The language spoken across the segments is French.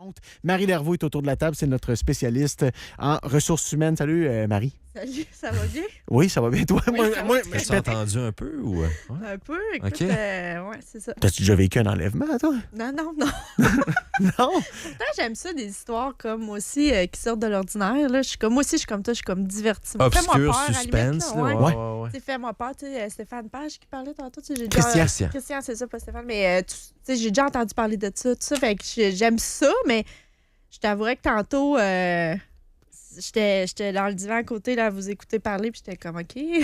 compte. Marie Lervaux est autour de la table. C'est notre spécialiste en ressources humaines. Salut, Marie. Salut, ça va bien? Oui, ça va bien. Toi, Oui, moi, Tu t'as entendu un peu ou... Ouais. un peu, écoute, OK. ouais, c'est ça. T'as-tu déjà vécu un enlèvement, toi? Non. Non. Pourtant, j'aime ça, des histoires comme moi aussi qui sortent de l'ordinaire. Là. Moi aussi, je suis comme toi, je suis comme divertie. Obscur, Fais-moi peur, à la suspense. limite, là, là, ouais. ouais. Tu sais, fais-moi peur, tu sais, Stéphane Page qui parlait tantôt. Tu sais, Christian. Christian, c'est ça, pas Stéphane. Mais tu sais, j'ai déjà entendu parler de ça, tout ça. Fait que j'aime ça, mais je t'avouerais que tantôt, j'étais dans le divan à côté, là, à vous écouter parler, puis j'étais comme, OK, j'étais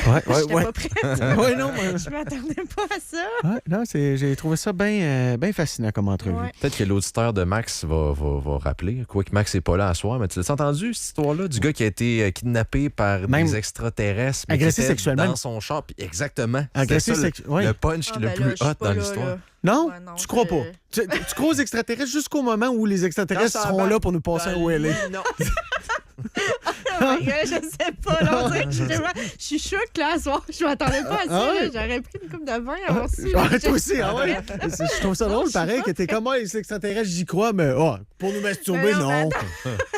pas prête. Oui, non, moi... Je m'attendais pas à ça. Ouais, non, j'ai trouvé ça bien fascinant comme entrevue. Ouais. Peut-être que l'auditeur de Max va rappeler. Quoique Max n'est pas là à soir, mais tu l'as entendu, cette histoire-là, du gars qui a été kidnappé par Même des extraterrestres. mais agressé qui était sexuellement. Dans son char. Puis exactement. Agressé C'est ça, ouais. le punch Ah, le ben plus là, je suis hot pas dans là, l'histoire. là. Non? Ouais, non, Tu crois pas? Tu crois aux extraterrestres jusqu'au moment où les extraterrestres seront là pour nous passer un OLA. Non. Oh my God, je sais pas. Là, on dirait que je suis choc là, ce soir. Je m'attendais pas à ça. Ah ouais? Là. J'aurais pris une coupe de vin avant ça. Ah, toi aussi, ah ouais? Je trouve ça drôle, pareil, que t'es comme moi, les extraterrestres, j'y crois, mais pour nous masturber, Mais non, non.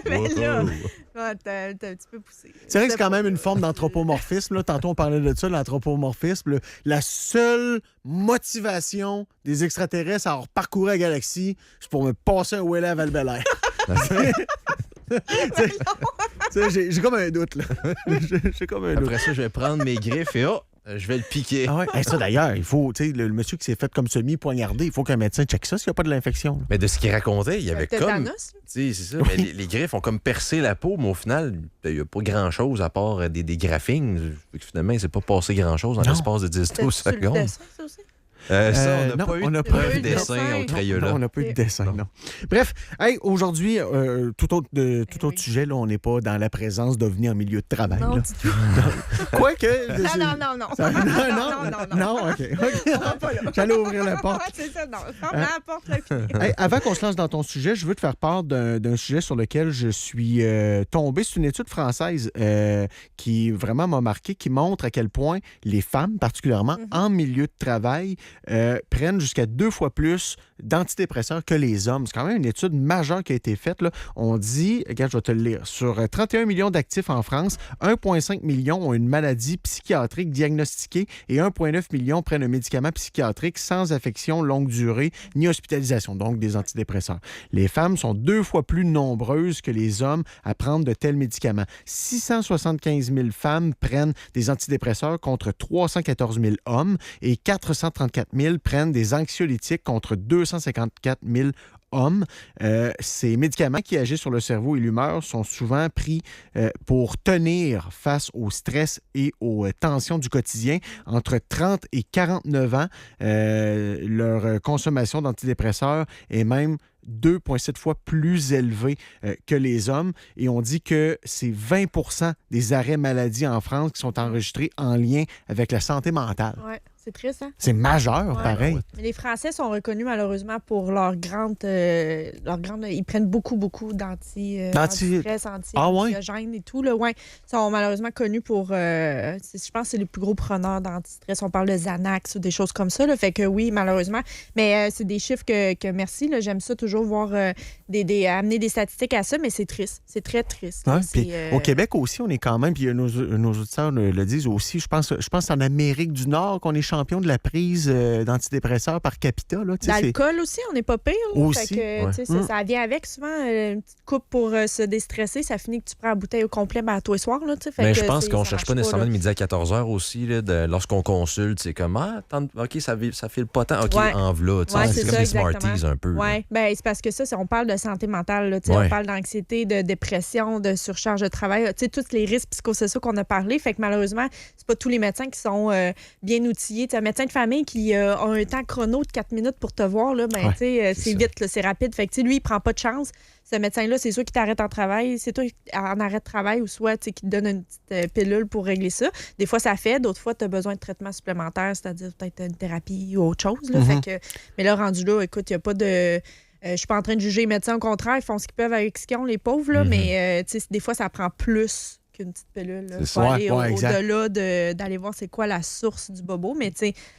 mais Oh, là, oh. ouais, t'as un petit peu poussé. C'est vrai que c'est quand même une forme d'anthropomorphisme. Là. Tantôt, on parlait de ça, l'anthropomorphisme. Là. La seule motivation des extraterrestres à parcourir la galaxie, c'est pour me passer un Ouellet à Val-Bélair. J'ai comme un doute, là. J'ai comme un doute. Après ça, je vais prendre mes griffes et je vais le piquer. Ah ouais. Hey, ça, d'ailleurs, il faut, tu sais, le monsieur qui s'est fait comme semi-poignardé, il faut qu'un médecin check ça s'il n'y a pas de l'infection. Mais de ce qu'il racontait, il y avait comme... Tétanos, Tu sais, c'est ça. Mais les griffes ont comme percé la peau, mais au final, il n'y a pas grand-chose à part des graphines. Finalement, il ne s'est pas passé grand-chose en Non. l'espace de 10-12 c'était sur le secondes. dessin, ça aussi? Ça, on non, n'a pas eu on de n'a pas preuve eu de dessin dessin. au Crayola. Non, on n'a pas eu de Ok. dessin, non. Bref, hey, aujourd'hui, tout autre sujet, là, on n'est pas dans la présence d'OVNI en milieu de travail. Non, là. du tout. Quoique... Non. Non, OK. On va pas là. J'allais ouvrir la porte. Ouais, c'est ça, non. Ferme la porte, là, puis- Hey, avant qu'on se lance dans ton sujet, je veux te faire part d'un sujet sur lequel je suis tombé. C'est une étude française qui vraiment m'a marqué, qui montre à quel point les femmes, particulièrement en milieu de travail, prennent jusqu'à 2 fois plus d'antidépresseurs que les hommes. C'est quand même une étude majeure qui a été faite. Là. On dit, regarde, je vais te le lire, sur 31 millions d'actifs en France, 1,5 million ont une maladie psychiatrique diagnostiquée et 1,9 million prennent un médicament psychiatrique sans affection longue durée ni hospitalisation, donc des antidépresseurs. Les femmes sont 2 fois plus nombreuses que les hommes à prendre de tels médicaments. 675 000 femmes prennent des antidépresseurs contre 314 000 hommes et 434 000 prennent des anxiolytiques contre 254 000 hommes. Ces médicaments qui agissent sur le cerveau et l'humeur sont souvent pris pour tenir face au stress et aux tensions du quotidien. Entre 30 et 49 ans, leur consommation d'antidépresseurs est même 2,7 fois plus élevée que les hommes. Et on dit que c'est 20 % des arrêts maladie en France qui sont enregistrés en lien avec la santé mentale. Ouais, c'est triste, hein? C'est majeur, Ouais. pareil. Mais les Français sont reconnus malheureusement pour leur grande ils prennent beaucoup d'antistress, anti-anxiogènes et tout. Là, ouais. Ils sont malheureusement connus pour, je pense que c'est les plus gros preneurs d'antistress. On parle de Xanax ou des choses comme ça. Là, fait que oui, malheureusement. Mais c'est des chiffres que merci. Là, j'aime ça toujours voir amener des statistiques à ça, mais c'est triste. C'est très triste. Ouais, Là, puis au Québec aussi, on est quand même, puis nos auditeurs le disent aussi, je pense en Amérique du Nord qu'on est champion de la prise d'antidépresseurs par capita. Là, l'alcool aussi, on n'est pas pire. Là. Aussi, fait que, ouais. tu sais, ça vient avec souvent une petite coupe pour se déstresser. Ça finit que tu prends la bouteille au complet tous les soirs. Là, tu sais, fait Mais que je pense qu'on ne ça cherche marche pas nécessairement là. de midi à 14h aussi. Là, lorsqu'on consulte, c'est comme OK, ça file pas tant. OK, Ouais. en v'là. Tu sais, Ouais, c'est c'est comme ça, des exactement. Smarties un peu. là. Oui, ben, c'est parce que ça, on parle de santé mentale. Là, tu sais, Ouais. On parle d'anxiété, de dépression, de surcharge de travail. Tu sais, tous les risques psychosociaux qu'on a parlé. Fait que malheureusement, c'est pas tous les médecins qui sont bien outillés. Tu sais, un médecin de famille qui a un temps chrono de 4 minutes pour te voir, là, ben, Ouais, tu sais, c'est ça. vite, là, c'est rapide. Fait que, tu sais, lui, il prend pas de chance. Ce médecin-là, c'est soit qu'il t'arrête en travail, c'est toi en arrêt de travail ou soit qu'il te donne une petite pilule pour régler ça. Des fois, ça fait. D'autres fois, tu as besoin de traitement supplémentaire, c'est-à-dire peut-être une thérapie ou autre chose. Là. Fait que, mais là, rendu là, écoute, il n'y a pas de... je suis pas en train de juger les médecins. Au contraire, ils font ce qu'ils peuvent avec ce qu'ils ont, les pauvres. Là, mais tu sais, des fois, ça prend plus qu'une petite pilule. Il faut aller au-delà d'aller voir c'est quoi la source du bobo. Mais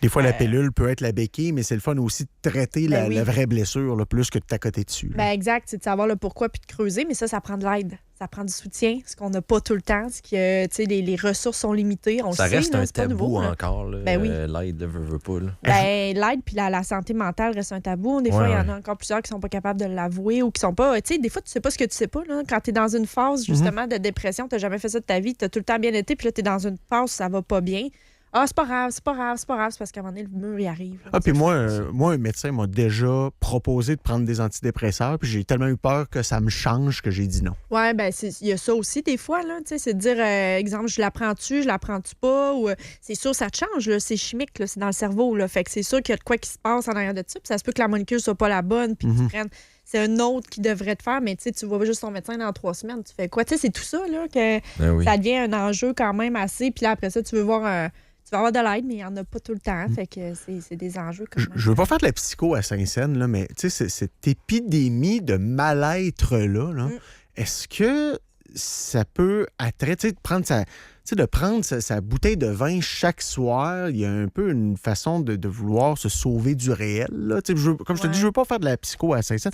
des fois, la pilule peut être la béquille, mais c'est le fun aussi de traiter la vraie blessure là, plus que de t'accoter dessus. Exact, c'est de savoir le pourquoi puis de creuser, mais ça prend de l'aide. Ça prend du soutien, ce qu'on n'a pas tout le temps, ce que les ressources sont limitées. On ça le sait, reste un tabou nouveau, encore. Là, oui. L'aide, veut pas. L'aide puis la santé mentale reste un tabou. Des fois, il y en a encore plusieurs qui sont pas capables de l'avouer ou qui sont pas... Des fois, tu sais pas ce que tu sais pas. Là. Quand tu es dans une phase, justement, de dépression, tu n'as jamais fait ça de ta vie, tu as tout le temps bien été, puis là, tu es dans une phase où ça va pas bien. Ah, c'est pas grave, c'est parce qu'à un moment donné, le mur, il arrive. Là, puis moi, un médecin m'a déjà proposé de prendre des antidépresseurs, puis j'ai tellement eu peur que ça me change que j'ai dit non. Oui, bien, il y a ça aussi des fois, là, c'est de dire, exemple, je la prends-tu pas, ou c'est sûr, ça te change, là, c'est chimique, là, c'est dans le cerveau, là, fait que c'est sûr qu'il y a de quoi qui se passe en arrière de ça, puis ça se peut que la molécule soit pas la bonne, puis que tu prennes... C'est un autre qui devrait te faire, mais tu vois juste ton médecin dans 3 semaines, tu fais quoi? Tu sais, c'est tout ça, là, que ça devient un enjeu quand même assez, puis là, après ça, tu veux voir... Tu vas avoir de l'aide, mais il n'y en a pas tout le temps. Fait que c'est des enjeux quand même. Je veux pas faire de la psycho à Saint-Saëns, là, mais cette épidémie de mal-être-là, est-ce que ça peut attraire, de prendre sa bouteille de vin chaque soir, il y a un peu une façon de vouloir se sauver du réel. Là. Comme je te dis, je veux pas faire de la psycho à Saint-Saëns.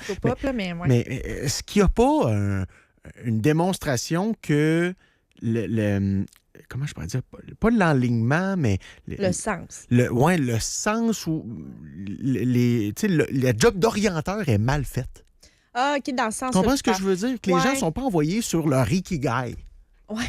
Mais est-ce qu'il n'y a pas une démonstration que comment je pourrais dire, pas l'enlignement, mais... Le sens. Le sens où la job d'orienteur est mal faite. Ah, OK, dans le sens... Tu comprends ce que je veux dire? Que les gens ne sont pas envoyés sur leur ikigai. Oui.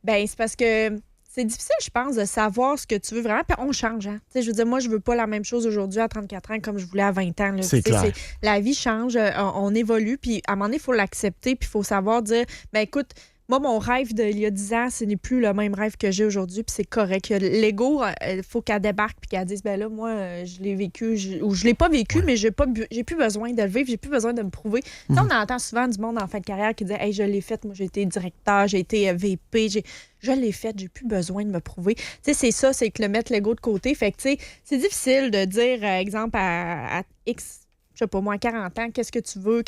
Bien, c'est parce que c'est difficile, je pense, de savoir ce que tu veux vraiment. Puis on change, hein. Je veux dire, moi, je veux pas la même chose aujourd'hui à 34 ans comme je voulais à 20 ans. Là. C'est clair. La vie change, on évolue, puis à un moment donné, il faut l'accepter, puis il faut savoir dire, bien, écoute... Moi, mon rêve d'il y a 10 ans, ce n'est plus le même rêve que j'ai aujourd'hui, puis c'est correct. L'ego, il faut qu'elle débarque puis qu'elle dise, ben là, moi, je l'ai vécu, ou je l'ai pas vécu, mais j'ai plus besoin de le vivre, j'ai plus besoin de me prouver. On entend souvent du monde en fin de carrière qui dit, hey, je l'ai fait, moi, j'ai été directeur, j'ai été VP, je l'ai fait, j'ai plus besoin de me prouver. Tu sais, c'est ça, c'est que le mettre l'ego de côté. Fait que, tu sais, c'est difficile de dire, exemple, à X, je sais pas, moi, à 40 ans, qu'est-ce que tu veux,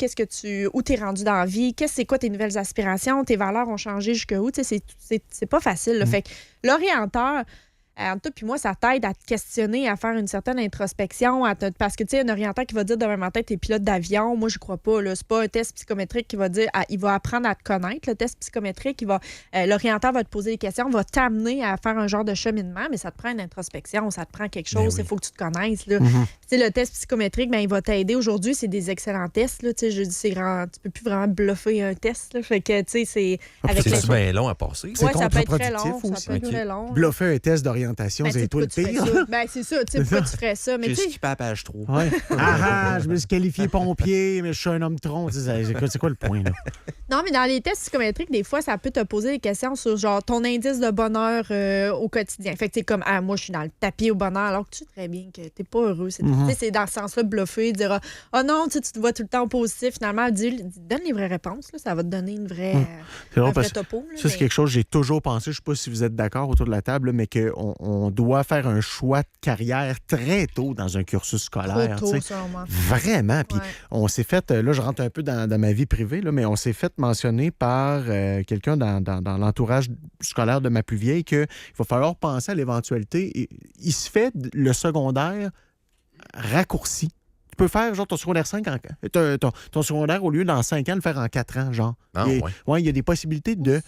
où t'es rendu dans la vie, c'est quoi tes nouvelles aspirations, tes valeurs ont changé jusqu'où, tu sais, c'est pas facile. Là. Fait que l'orienteur, entre toi puis moi, ça t'aide à te questionner, à faire une certaine introspection, parce que, tu sais, un orienteur qui va dire demain matin, t'es pilote d'avion, moi, je crois pas, là, c'est pas un test psychométrique qui va dire, il va apprendre à te connaître, le test psychométrique, l'orienteur va te poser des questions, va t'amener à faire un genre de cheminement, mais ça te prend une introspection, ça te prend quelque chose, il faut que tu te connaisses, là. Tu sais, le test psychométrique, il va t'aider. Aujourd'hui, c'est des excellents tests, là, tu sais, je dis, tu peux plus vraiment bluffer un test, là, fait que, tu sais, c'est... C'est bien long à passer. Oui, ça peut être très long, ça peut être très long. Bluffer un test d'orientation, c'est toi le pire. Ben, c'est ça, tu sais, pourquoi tu ferais ça? J'ai skippé à page 3. Ouais. Je me suis qualifié pompier, mais je suis un homme tronc. C'est quoi le point, là? Non, mais dans les tests psychométriques, des fois, ça peut te poser des questions sur, genre, ton indice de bonheur au quotidien. Fait que c'est comme, moi, je suis dans le tapis au bonheur, alors que tu sais très bien que t'es pas heureux. C'est dans ce sens-là, bluffer, dire, non, tu te vois tout le temps au positif. Finalement, donne les vraies réponses, là, ça va te donner une vraie, un vrai topo. Là, c'est quelque chose que j'ai toujours pensé, je sais pas si vous êtes d'accord autour de la table, là, mais qu'on doit faire un choix de carrière très tôt dans un cursus scolaire. Trop tôt, sûrement. Vraiment. Puis on s'est fait, là, je rentre un peu dans ma vie privée, là, mais on s'est fait mentionner par quelqu'un dans l'entourage scolaire de ma plus vieille qu'il va falloir penser à l'éventualité. Il se fait le secondaire raccourci. Tu peux faire, genre, ton secondaire 5 ton secondaire, au lieu dans 5 ans, le faire en 4 ans, genre. Il y a des possibilités de...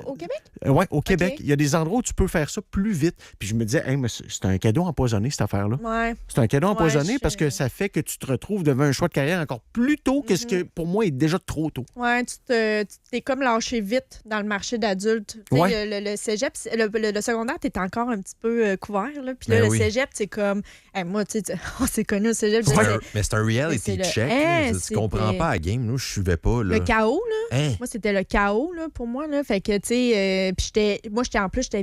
Au Québec? Oui, au Québec. Il y a des endroits où tu peux faire ça plus vite. Puis je me disais, mais c'est un cadeau empoisonné, cette affaire-là. Ouais. C'est un cadeau empoisonné parce que ça fait que tu te retrouves devant un choix de carrière encore plus tôt que ce que, pour moi, est déjà trop tôt. Oui, tu t'es comme lâché vite dans le marché d'adultes. Le cégep, le secondaire, t'es encore un petit peu couvert. Là. Puis là, le cégep, c'est comme... moi, tu sais, on s'est connus au cégep. Mais c'est un reality check. Tu comprends pas la game. Nous, je suivais pas. Là. Le chaos, là. Moi, c'était le chaos, là, pour moi. Là. Fait que, tu sais, j'étais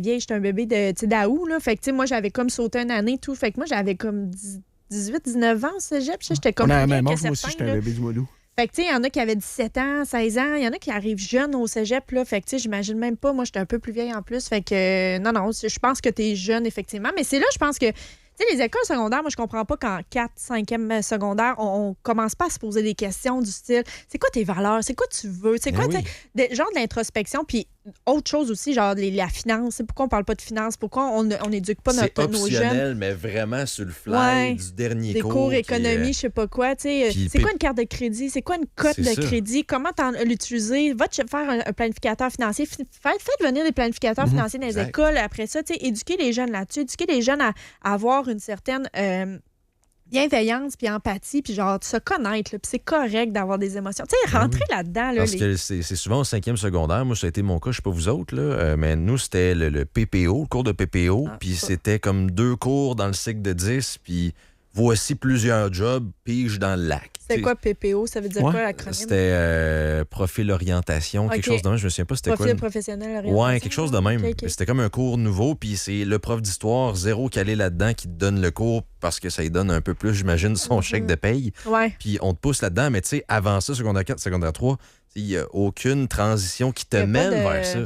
vieille, j'étais un bébé d'Aou, là. Fait que, tu sais, moi, j'avais comme sauté une année, tout. Fait que moi, j'avais comme 18, 19 ans au cégep. J'étais comme. Moi aussi, j'étais un bébé du Moilou. Fait que, tu sais, il y en a qui avaient 17 ans, 16 ans. Il y en a qui arrivent jeunes au cégep, là. Fait que, tu sais, j'imagine même pas. Moi, j'étais un peu plus vieille en plus. Fait que, non, je pense que t'es jeune, effectivement. Mais c'est là, je pense que. Tu sais, les écoles secondaires, moi, je comprends pas qu'en 4, 5e secondaire, on commence pas à se poser des questions du style, c'est quoi tes valeurs? C'est quoi tu veux? C'est quoi, genre de l'introspection? Puis autre chose aussi, genre la finance. Pourquoi on parle pas de finance? Pourquoi on n'éduque pas nos jeunes? C'est optionnel, mais vraiment sur le fly du dernier des cours économie, je sais pas quoi. C'est quoi une carte de crédit? C'est quoi une cote de crédit? Comment l'utiliser? Va te faire un planificateur financier. Faites venir des planificateurs financiers dans les écoles. Après ça, éduquer les jeunes là-dessus. Éduquer les jeunes à avoir une certaine... bienveillance, puis empathie, puis genre se connaître, puis c'est correct d'avoir des émotions. Tu sais, rentrer là-dedans. Là, parce que c'est souvent au 5e secondaire. Moi, ça a été mon cas, je sais pas vous autres, là, mais nous, c'était le PPO, le cours de PPO, puis c'était comme 2 cours dans le cycle de 10, puis voici plusieurs jobs, pige dans le lac. C'est quoi PPO? Ça veut dire quoi l'acronyme? C'était profil orientation, quelque chose de même. Je me souviens pas c'était quoi. Profil professionnel orientation. Ouais, quelque chose de même. C'était comme un cours nouveau, puis c'est le prof d'histoire zéro calé là-dedans qui te donne le cours parce que ça lui donne un peu plus, j'imagine, son chèque de paye. Ouais. Puis on te pousse là-dedans, mais tu sais, avant ça, secondaire 4, secondaire 3, il n'y a aucune transition qui te mène vers ça.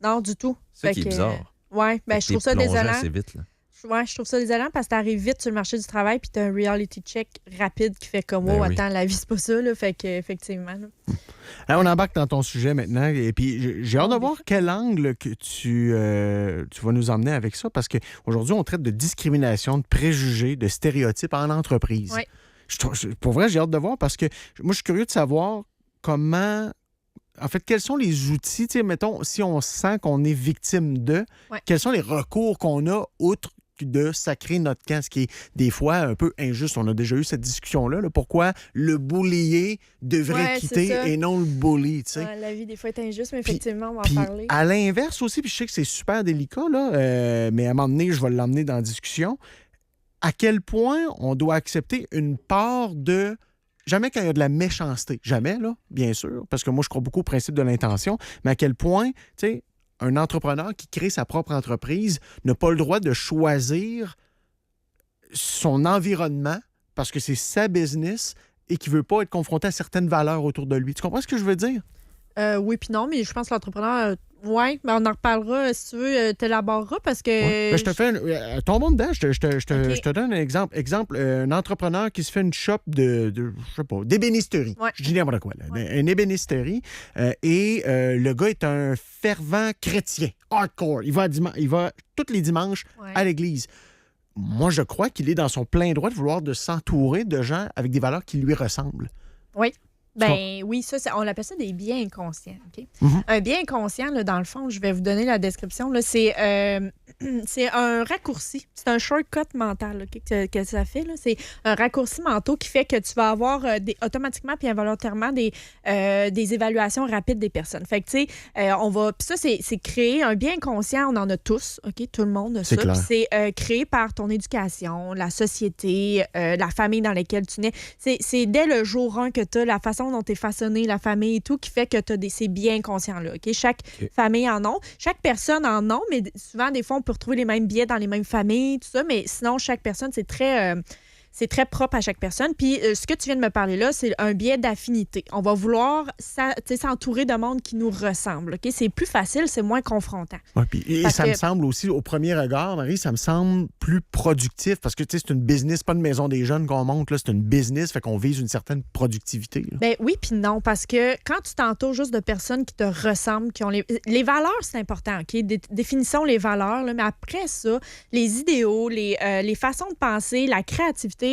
Non, du tout. C'est ça qui est bizarre. Ouais, je trouve ça désolant. Assez vite, là. Ouais, je trouve ça désolant parce que t'arrives vite sur le marché du travail puis t'as un reality check rapide qui fait comme attends, la vie, c'est pas ça, là. Fait qu'effectivement. Alors, on embarque dans ton sujet maintenant. Et puis, j'ai hâte de voir quel angle que tu vas nous emmener avec ça parce qu'aujourd'hui, on traite de discrimination, de préjugés, de stéréotypes en entreprise. Ouais. Pour vrai, j'ai hâte de voir parce que moi, je suis curieux de savoir comment. En fait, quels sont les outils, mettons, si on sent qu'on est victime quels sont les recours qu'on a outre de sacrer notre camp, ce qui est des fois un peu injuste. On a déjà eu cette discussion-là. Là. Pourquoi le bullié devrait quitter et non le bully, tu sais? La vie, des fois, est injuste, mais effectivement, on va en parler. À l'inverse aussi, puis je sais que c'est super délicat, là, mais à un moment donné, je vais l'emmener dans la discussion. À quel point on doit accepter une part de... Jamais quand il y a de la méchanceté. Jamais, là, bien sûr, parce que moi, je crois beaucoup au principe de l'intention, mais à quel point, tu sais, un entrepreneur qui crée sa propre entreprise n'a pas le droit de choisir son environnement parce que c'est sa business et qu'il ne veut pas être confronté à certaines valeurs autour de lui. Tu comprends ce que je veux dire? Oui, puis non, mais je pense que l'entrepreneur... Oui, mais on en reparlera si tu veux, t'élaboreras parce que... Ouais. Ben, je te fais tombons dedans, je te donne un exemple. Exemple, un entrepreneur qui se fait une shop de je sais pas, d'ébénisterie. Ouais. Je dis n'importe quoi, là. Une ébénisterie. Et le gars est un fervent chrétien, hardcore. Il va tous les dimanches à l'église. Moi, je crois qu'il est dans son plein droit de vouloir s'entourer de gens avec des valeurs qui lui ressemblent. Oui. Oui, ça, on appelle ça des biens inconscients. OK? Un bien inconscient, là, dans le fond, je vais vous donner la description. Là, c'est un raccourci. C'est un shortcut mental là, que ça fait. Là. C'est un raccourci mental qui fait que tu vas avoir automatiquement puis involontairement des évaluations rapides des personnes. Fait que, tu sais, ça, c'est créer un bien inconscient. On en a tous. OK? Tout le monde a ça. C'est créé par ton éducation, la société, la famille dans laquelle tu nais. C'est dès le jour 1 que tu as la façon dont tu es façonné, la famille et tout, qui fait que tu as ces biens conscients-là. Okay? Chaque famille en a. Chaque personne en a, mais souvent, des fois, on peut retrouver les mêmes biais dans les mêmes familles, tout ça, mais sinon, chaque personne, c'est très propre à chaque personne. Puis ce que tu viens de me parler là, c'est un biais d'affinité. On va vouloir s'entourer de monde qui nous ressemble. Okay? C'est plus facile, c'est moins confrontant. Ouais, et ça me semble aussi, au premier regard, Marie, ça me semble plus productif parce que c'est une business, pas une maison des jeunes qu'on monte, là, c'est une business, fait qu'on vise une certaine productivité. Là. Ben oui, puis non, parce que quand tu t'entoures juste de personnes qui te ressemblent, qui ont les valeurs, c'est important. Okay? Définissons les valeurs, là, mais après ça, les idéaux, les façons de penser, la créativité,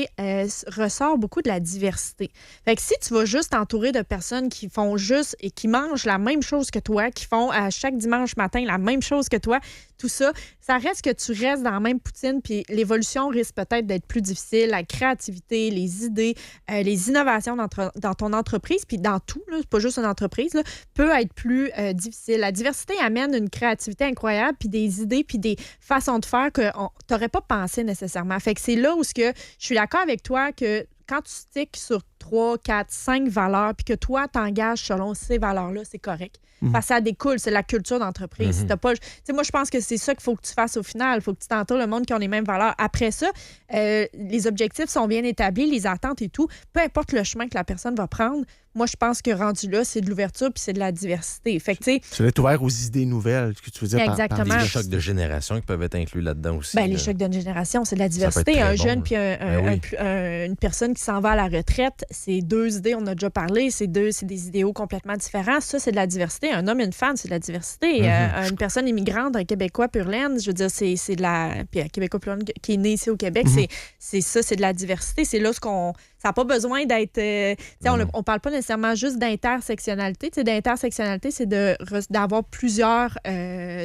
ressort beaucoup de la diversité. Fait que si tu vas juste t'entourer de personnes qui font juste et qui mangent la même chose que toi, qui font à chaque dimanche matin la même chose que toi, tout ça, ça reste que tu restes dans la même poutine, puis l'évolution risque peut-être d'être plus difficile, la créativité, les idées, les innovations dans ton entreprise, puis dans tout, là, c'est pas juste une entreprise, là, peut être plus difficile. La diversité amène une créativité incroyable, puis des idées, puis des façons de faire que tu n'aurais pas pensé nécessairement. Fait que c'est là où je suis d'accord avec toi que quand tu sticks sur 3, 4, 5 valeurs, puis que toi, t'engages selon ces valeurs-là, c'est correct. Parce que ça découle, c'est la culture d'entreprise. Moi, je pense que c'est ça qu'il faut que tu fasses au final. Il faut que tu t'entoures le monde qui ont les mêmes valeurs. Après ça, les objectifs sont bien établis, les attentes et tout. Peu importe le chemin que la personne va prendre, moi, je pense que rendu là, c'est de l'ouverture puis c'est de la diversité. Fait que, tu sais... Ça doit être ouvert aux idées nouvelles, ce que tu veux dire. Exactement. Les chocs de génération qui peuvent être inclus là-dedans aussi. Les chocs de génération, c'est de la diversité. Un jeune puis une personne qui s'en va à la retraite, c'est deux idées, on a déjà parlé, c'est des idéaux complètement différents. Ça, c'est de la diversité. Un homme et une femme, c'est de la diversité. Une personne immigrante, un Québécois pur laine, je veux dire, c'est de la... Puis un Québécois pur laine qui est né ici au Québec, c'est de la diversité. C'est là ce qu'on... Ça n'a pas besoin d'être... on parle pas nécessairement juste d'intersectionnalité. D'intersectionnalité, c'est d'avoir plusieurs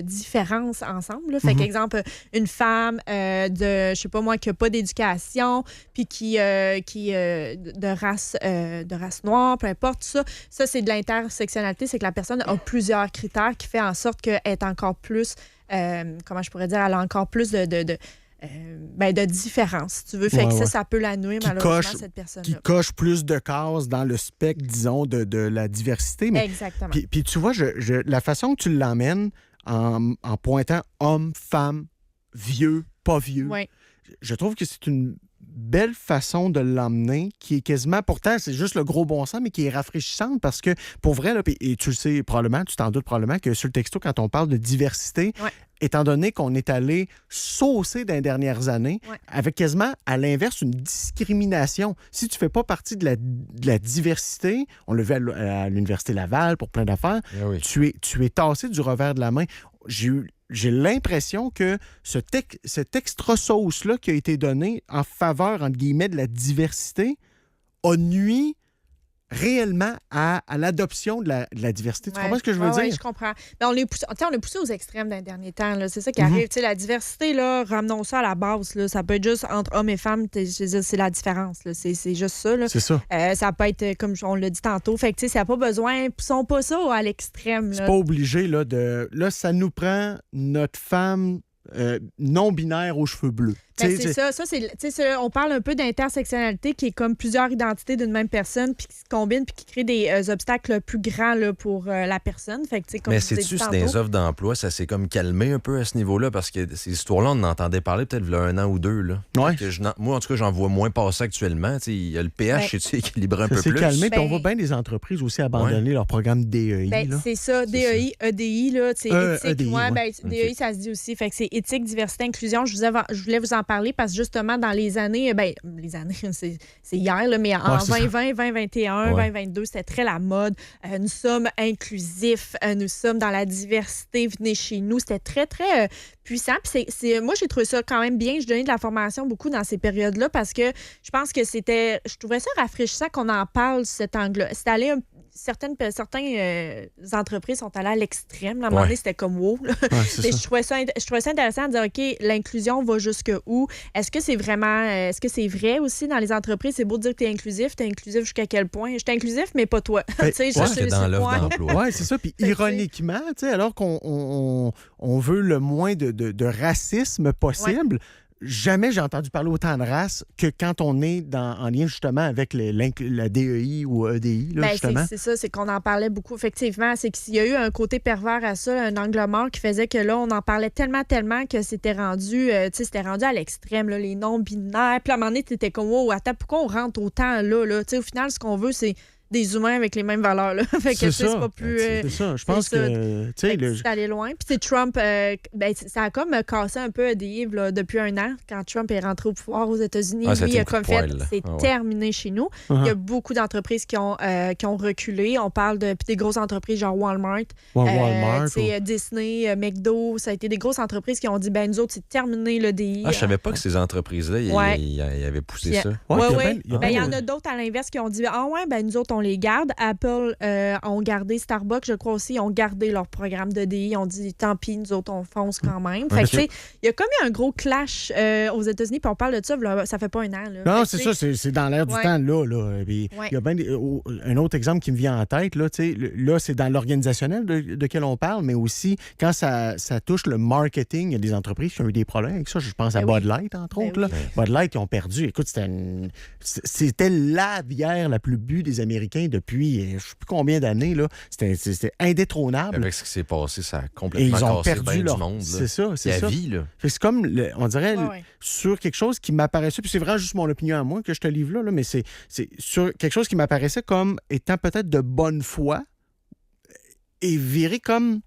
différences ensemble. Là. Fait qu'exemple, une femme je sais pas moi, qui n'a pas d'éducation, puis qui de race noire, peu importe, ça c'est de l'intersectionnalité. C'est que la personne a plusieurs critères qui fait en sorte qu'elle est encore plus... comment je pourrais dire? Elle a encore plus de différence, si tu veux. Fait que ça peut la nuire, malheureusement, cette personne-là. Qui coche plus de cases dans le spectre, disons, de la diversité. Mais, exactement. Puis tu vois, la façon que tu l'emmènes en pointant homme, femme, vieux, pas vieux, je trouve que c'est une belle façon de l'emmener qui est quasiment, pourtant, c'est juste le gros bon sens, mais qui est rafraîchissante parce que, pour vrai, là, et tu le sais probablement, tu t'en doutes probablement, que sur le texto, quand on parle de diversité, étant donné qu'on est allé saucer dans les dernières années, avec quasiment, à l'inverse, une discrimination. Si tu ne fais pas partie de la diversité, on le vu à l'Université Laval pour plein d'affaires, tu es tassé du revers de la main. J'ai l'impression que cette extra sauce-là qui a été donnée en faveur, entre guillemets, de la diversité a nuit réellement à l'adoption de la diversité. Tu comprends ce que je veux dire? Oui, je comprends. Mais on l'a poussé aux extrêmes dans les derniers temps. Là. C'est ça qui arrive. La diversité, là, ramenons ça à la base. Là. Ça peut être juste entre hommes et femmes. C'est la différence. Là. C'est juste ça. Là. C'est ça. Ça peut être, comme on l'a dit tantôt, fait que ça n'a pas besoin. Poussons pas ça à l'extrême. C'est pas obligé. Là, ça nous prend notre femme non-binaire aux cheveux bleus. C'est ça. On parle un peu d'intersectionnalité qui est comme plusieurs identités d'une même personne puis qui se combinent puis qui crée des obstacles plus grands là, pour la personne. Fait que, comme mais c'est-tu des offres d'emploi, ça s'est comme calmé un peu à ce niveau-là parce que ces histoires-là, on en entendait parler peut-être il y a 1 an ou 2. Là. Ouais. Moi, en tout cas, j'en vois moins passer actuellement. Il y a le pH qui équilibré un peu plus. C'est calmé, puis on voit bien des entreprises aussi abandonner leur programme DEI. C'est ça, DEI, EDI, là, éthique. EDI, DEI, ça se dit aussi. Fait que c'est éthique, diversité, inclusion. Je voulais vous en parler parce que justement, dans les années, c'est hier, là, mais en 2020, 2021, 2022, c'était très la mode. Nous sommes inclusifs, nous sommes dans la diversité, venez chez nous. C'était très, très puissant. Puis moi, j'ai trouvé ça quand même bien. Je donnais de la formation beaucoup dans ces périodes-là parce que je pense que je trouvais ça rafraîchissant qu'on en parle, cet angle-là. C'est allé certaines entreprises sont allées à l'extrême. À un moment donné, c'était comme wow. Je trouvais ça intéressant de dire, OK, l'inclusion va jusque où? Est-ce que c'est vrai aussi dans les entreprises? C'est beau de dire que tu es inclusif jusqu'à quel point? Je suis inclusif, mais pas toi. C'est dans l'offre d'emploi. Oui, c'est ça. Puis ironiquement, alors qu'on veut le moins de racisme possible, jamais j'ai entendu parler autant de race que quand on est en lien justement avec la DEI ou EDI. Là, justement. C'est ça, c'est qu'on en parlait beaucoup. Effectivement, c'est qu'il y a eu un côté pervers à ça, un angle mort qui faisait que là, on en parlait tellement que c'était rendu à l'extrême, là, les non-binaires. Puis à un moment donné, tu étais comme, wow, attends, pourquoi on rentre autant là? Au final, ce qu'on veut, c'est des humains avec les mêmes valeurs. Là. Fait que c'est pas plus. C'est ça. Je pense que. C'est allé loin. Puis c'est Trump, ça a comme cassé un peu EDI depuis 1 an, quand Trump est rentré au pouvoir aux États-Unis. Lui, il a comme fait. C'est terminé chez nous. Il y a beaucoup d'entreprises qui ont reculé. On parle des grosses entreprises genre Walmart. Disney, McDo. Ça a été des grosses entreprises qui ont dit nous autres, c'est terminé l'EDI. Je savais pas que ces entreprises-là, ils avaient poussé ça. Il y en a d'autres à l'inverse qui ont dit nous autres, on les garde. Apple ont gardé, Starbucks, je crois aussi, ont gardé leur programme d'EDI. On dit, tant pis, nous autres, on fonce quand même. Fait que, il y a comme eu un gros clash aux États-Unis, puis on parle de ça, ça fait pas 1 an. Là. Non, c'est ça, c'est dans l'air du temps, là. Il y a bien un autre exemple qui me vient en tête, là, c'est dans l'organisationnel de quel on parle, mais aussi, quand ça touche le marketing, il y a des entreprises qui ont eu des problèmes avec ça. Je pense à Bud Light, entre autres. Là. Bud Light, ils ont perdu. Écoute, c'était la bière la plus bue des Américains Américains depuis je ne sais plus combien d'années. Là. C'était indétrônable. Avec ce qui s'est passé, ça a complètement cassé bien du monde. C'est ça, c'est ça. Vie, là. C'est comme, on dirait, sur quelque chose qui m'apparaissait, puis c'est vraiment juste mon opinion à moi que je te livre là, mais c'est sur quelque chose qui m'apparaissait comme étant peut-être de bonne foi et viré comme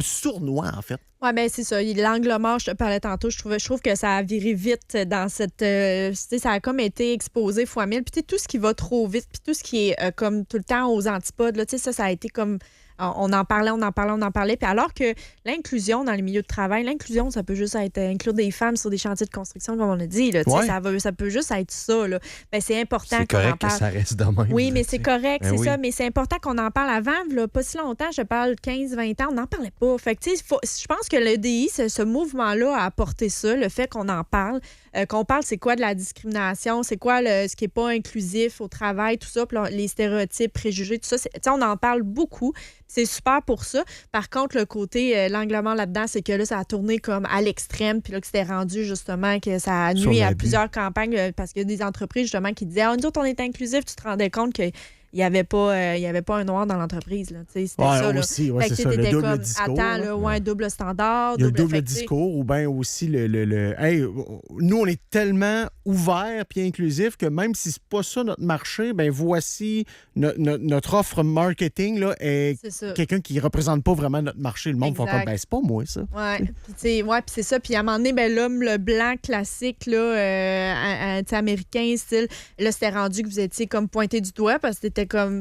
sournois, en fait. Oui, bien, c'est ça. L'angle mort, je te parlais tantôt, je trouve que ça a viré vite dans cette... ça a comme été exposé fois mille. Puis tout ce qui va trop vite, puis tout ce qui est comme tout le temps aux antipodes, là, ça a été comme... On en parlait. Puis alors que l'inclusion dans les milieux de travail, l'inclusion, ça peut juste être inclure des femmes sur des chantiers de construction, comme on a dit. Là, ça peut juste être ça. Là. Ben, c'est important qu'on en parle. C'est correct que ça reste de même. Oui, mais c'est correct, ça. Mais c'est important qu'on en parle avant. Là, pas si longtemps, je parle 15-20 ans, on n'en parlait pas. Fait que, je pense que l'EDI, ce mouvement-là a apporté ça, le fait qu'on en parle. Qu'on parle, c'est quoi de la discrimination, c'est quoi ce qui n'est pas inclusif au travail, tout ça, puis les stéréotypes, préjugés, tout ça. On en parle beaucoup. C'est super pour ça. Par contre, le côté, l'angle mort là-dedans, c'est que là, ça a tourné comme à l'extrême, puis là, que c'était rendu justement que ça a nuit à plusieurs campagnes parce qu'il y a des entreprises justement qui disaient nous autres, on est inclusif, tu te rendais compte que il n'y avait pas un noir dans l'entreprise. Là. C'était ça. Là. Aussi, c'est ça, le double discours. Attends, double standard. Il y a le double discours ou bien aussi hey, nous, on est tellement ouverts puis inclusifs que même si c'est pas ça notre marché, ben voici notre offre marketing là, est quelqu'un qui ne représente pas vraiment notre marché. Le monde font comme, c'est pas moi, ça. Oui, puis c'est ça. Puis à un moment donné, l'homme, le blanc classique, là, américain, style, là, c'était rendu que vous étiez comme pointé du doigt parce que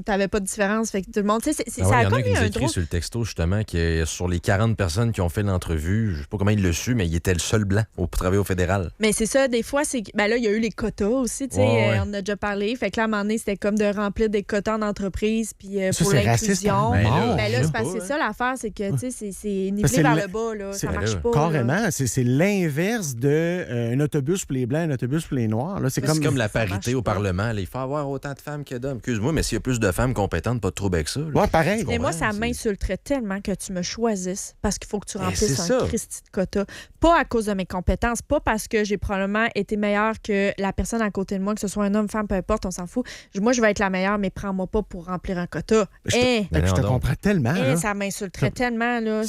t'avais pas de différence. Fait que tout le monde, ça a comme eu un écrit sur le texto, justement, que sur les 40 personnes qui ont fait l'entrevue, je sais pas comment il l'a su, mais il était le seul blanc pour travailler au fédéral. Mais c'est ça, des fois, là, il y a eu les quotas aussi, tu sais, on en a déjà parlé. Fait que là, à un moment donné, c'était comme de remplir des quotas en entreprise, puis pour l'inclusion. Mais là, c'est ça l'affaire, c'est que, tu sais, c'est nivelé vers le bas, là. Ça marche pas. Carrément, c'est l'inverse d'un autobus pour les blancs, un autobus pour les noirs. C'est comme la parité au Parlement. Il faut avoir autant de femmes que d'hommes. Excuse-moi, mais s'il y a plus de femmes compétentes, pas de trouble avec ça. Oui, pareil. Mais moi, ça m'insulterait tellement que tu me choisisses parce qu'il faut que tu remplisses un Christy de quota. Pas à cause de mes compétences, pas parce que j'ai probablement été meilleure que la personne à côté de moi, que ce soit un homme, femme, peu importe, on s'en fout. Moi, je vais être la meilleure, mais prends-moi pas pour remplir un quota. Je te comprends tellement. Ça m'insulterait tellement. Là,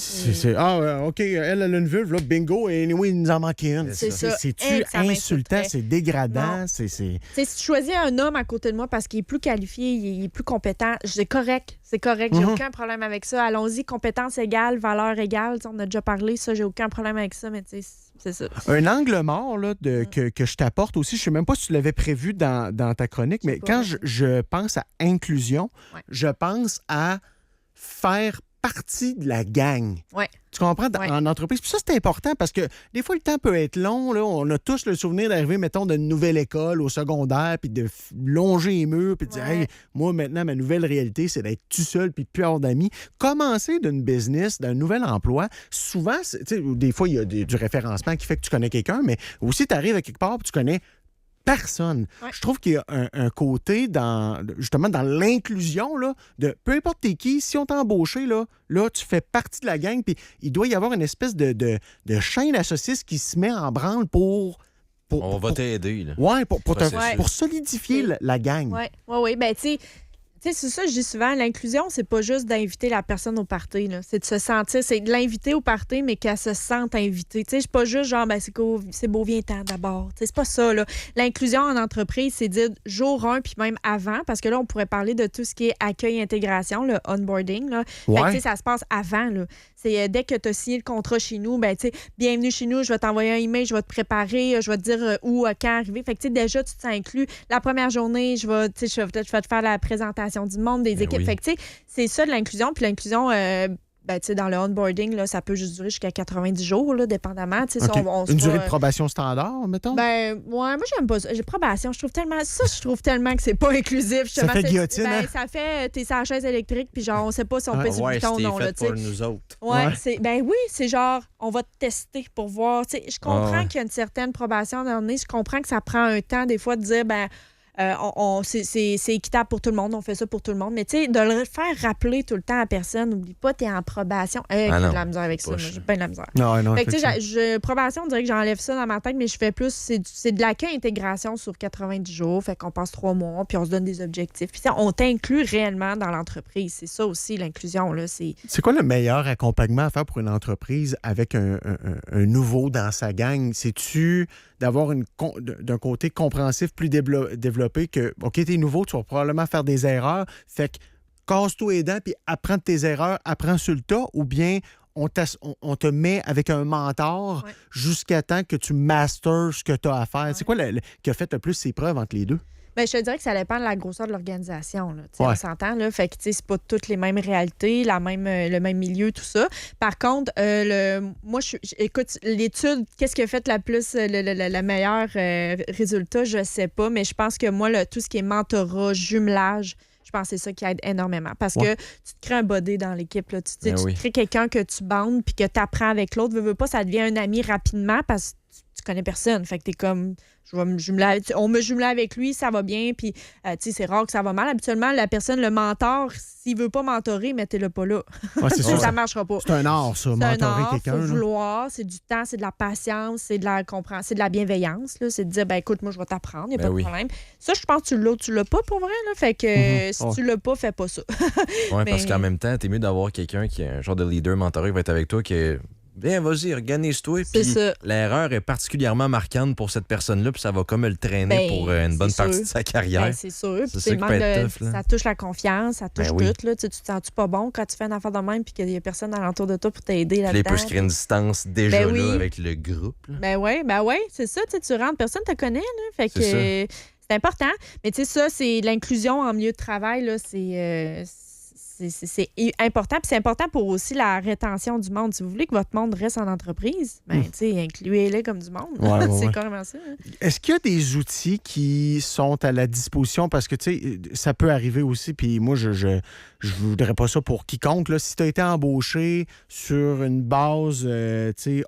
OK, elle a une vulve, là, bingo, et anyway, il nous en manque une. C'est ça. C'est-tu insultant, c'est dégradant? Si tu choisis un homme à côté de moi parce qu'il est plus qualifié, il est plus compétent, c'est correct. J'ai aucun problème avec ça. Allons-y, compétence égale, valeur égale. On a déjà parlé, ça, j'ai aucun problème avec ça, mais tu sais, c'est ça. Un angle mort là, que je t'apporte aussi, je ne sais même pas si tu l'avais prévu dans ta chronique, mais quand je pense à inclusion, je pense à faire partie de la gang. Ouais. Tu comprends? En entreprise. Puis ça, c'est important parce que des fois, le temps peut être long. Là. On a tous le souvenir d'arriver, mettons, d'une nouvelle école au secondaire, puis de longer les murs, puis de dire, hey, moi, maintenant, ma nouvelle réalité, c'est d'être tout seul, puis plus hors d'amis. Commencer d'une business, d'un nouvel emploi, souvent, des fois, il y a du référencement qui fait que tu connais quelqu'un, mais aussi, tu arrives à quelque part, puis tu connais personne. Ouais. Je trouve qu'il y a un côté justement dans l'inclusion là, de peu importe t'es qui, si on t'a embauché, là, tu fais partie de la gang, puis il doit y avoir une espèce de chaîne à saucisses qui se met en branle pour on va t'aider. Oui, pour solidifier la gang. Oui. Ben, tu sais, c'est ça, je dis souvent, l'inclusion, c'est pas juste d'inviter la personne au party, là. C'est de se sentir, c'est de l'inviter au party, mais qu'elle se sente invitée. Tu sais, c'est pas juste genre, c'est beau, viens-t'en d'abord. Tu sais, c'est pas ça, là. L'inclusion en entreprise, c'est dire jour 1 puis même avant, parce que là, on pourrait parler de tout ce qui est accueil-intégration, le onboarding, là. Fait que, tu sais, ça se passe avant, là. C'est dès que tu as signé le contrat chez nous, ben tu sais, bienvenue chez nous, je vais t'envoyer un email, je vais te préparer, je vais te dire où, quand arriver. Fait que tu sais, déjà, tu te sens inclus. La première journée, je vais te faire la présentation du monde, des équipes. Fait que tu sais, c'est ça de l'inclusion. Puis l'inclusion, dans le onboarding, là, ça peut juste durer jusqu'à 90 jours, là, dépendamment. Okay. Une durée de probation standard, mettons? Moi, j'aime pas ça. J'ai probation. Je trouve tellement que c'est pas inclusif. Ça fait guillotine, hein? Ça fait, t'es sur la chaise électrique, puis genre, on sait pas si on pèse sur le bouton ou non. Fait pour nous autres. C'est genre, on va te tester pour voir. Je comprends qu'il y a une certaine probation à un moment donné. Je comprends que ça prend un temps, des fois, de dire, c'est équitable pour tout le monde, on fait ça pour tout le monde. Mais tu sais, de le faire rappeler tout le temps à personne, n'oublie pas, t'es en probation. J'ai de la misère avec ça, j'ai pas de la misère. Non, fait que tu sais, probation, on dirait que j'enlève ça dans ma tête, mais je fais plus, c'est de l'accueil intégration sur 90 jours, fait qu'on passe 3 mois, puis on se donne des objectifs. Puis on t'inclut réellement dans l'entreprise. C'est ça aussi, l'inclusion. Là, c'est quoi le meilleur accompagnement à faire pour une entreprise avec un nouveau dans sa gang? C'est-tu d'avoir d'un côté compréhensif plus développé que, OK, t'es nouveau, tu vas probablement faire des erreurs, fait que casse-toi les dents puis apprends de tes erreurs, apprends sur le tas, ou bien on te met avec un mentor jusqu'à temps que tu masters ce que tu as à faire. Ouais. C'est quoi qui a fait le plus ses preuves entre les deux? Bien, je te dirais que ça dépend de la grosseur de l'organisation. Là. On s'entend, là. Fait que c'est pas toutes les mêmes réalités, le même milieu, tout ça. Par contre, moi, écoute, l'étude, qu'est-ce qui a fait le meilleur résultat, je sais pas, mais je pense que moi, tout ce qui est mentorat, jumelage, je pense que c'est ça qui aide énormément. Parce que tu te crées un body dans l'équipe. Là. Tu te crées quelqu'un que tu bandes puis que tu apprends avec l'autre. Veux pas, ça devient un ami rapidement parce que tu connais personne. Fait que t'es comme, on me jumelait avec lui, ça va bien. Puis, tu sais, c'est rare que ça va mal. Habituellement, la personne, le mentor, s'il veut pas mentorer, mettez-le pas là. C'est sûr. Ça marchera pas. C'est un art, ça, mentorer quelqu'un. Il faut vouloir, c'est du temps, c'est de la patience, c'est de la compréhension, c'est de la bienveillance. Là. C'est de dire, ben écoute, moi, je vais t'apprendre, il n'y a pas de problème. Ça, je pense que tu l'as pas pour vrai. Là. Fait que si tu l'as pas, fais pas ça. Parce qu'en même temps, t'es mieux d'avoir quelqu'un qui est un genre de leader mentoré qui va être avec toi, qui est bien, vas-y, organise-toi. Puis l'erreur est particulièrement marquante pour cette personne-là, puis ça va comme le traîner pour une bonne partie de sa carrière. Ben, c'est sûr. Puis ça touche la confiance, ça touche tout. Là. Tu te sens-tu pas bon quand tu fais une affaire de même puis qu'il n'y a personne alentour de toi pour t'aider là-dedans? Il peut se créer une distance déjà là, avec le groupe. Là. Ben oui, c'est ça. Tu rentres, personne ne te connaît. Là. Fait que c'est important. Mais tu sais, ça, c'est l'inclusion en milieu de travail. Là, c'est important. Puis c'est important pour aussi la rétention du monde. Si vous voulez que votre monde reste en entreprise, ben, incluez-les comme du monde. C'est carrément ça. Hein. Est-ce qu'il y a des outils qui sont à la disposition? Parce que, tu sais, ça peut arriver aussi, puis moi, je voudrais pas ça pour quiconque. Là. Si tu as été embauché sur une base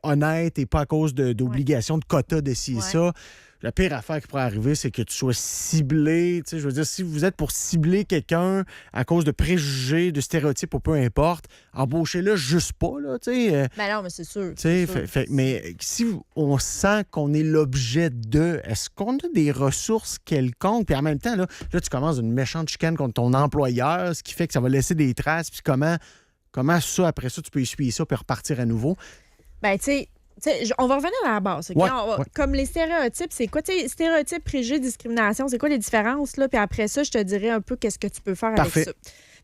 honnête et pas à cause d'obligations de quotas de ci et ça, la pire affaire qui pourrait arriver, c'est que tu sois ciblé. Je veux dire, si vous êtes pour cibler quelqu'un à cause de préjugés, de stéréotypes ou peu importe, embauchez-le juste pas. Là, ben non, mais c'est sûr. Mais si on sent qu'on est l'objet de, est-ce qu'on a des ressources quelconques? Puis en même temps, là, tu commences une méchante chicane contre ton employeur, ce qui fait que ça va laisser des traces. Puis comment ça, après ça, tu peux essuyer ça puis repartir à nouveau? Ben, tu sais, on va revenir à la base. Okay? Comme les stéréotypes, c'est quoi? Stéréotypes, préjugés, discrimination, c'est quoi les différences? Là? Puis après ça, je te dirais un peu qu'est-ce que tu peux faire avec ça.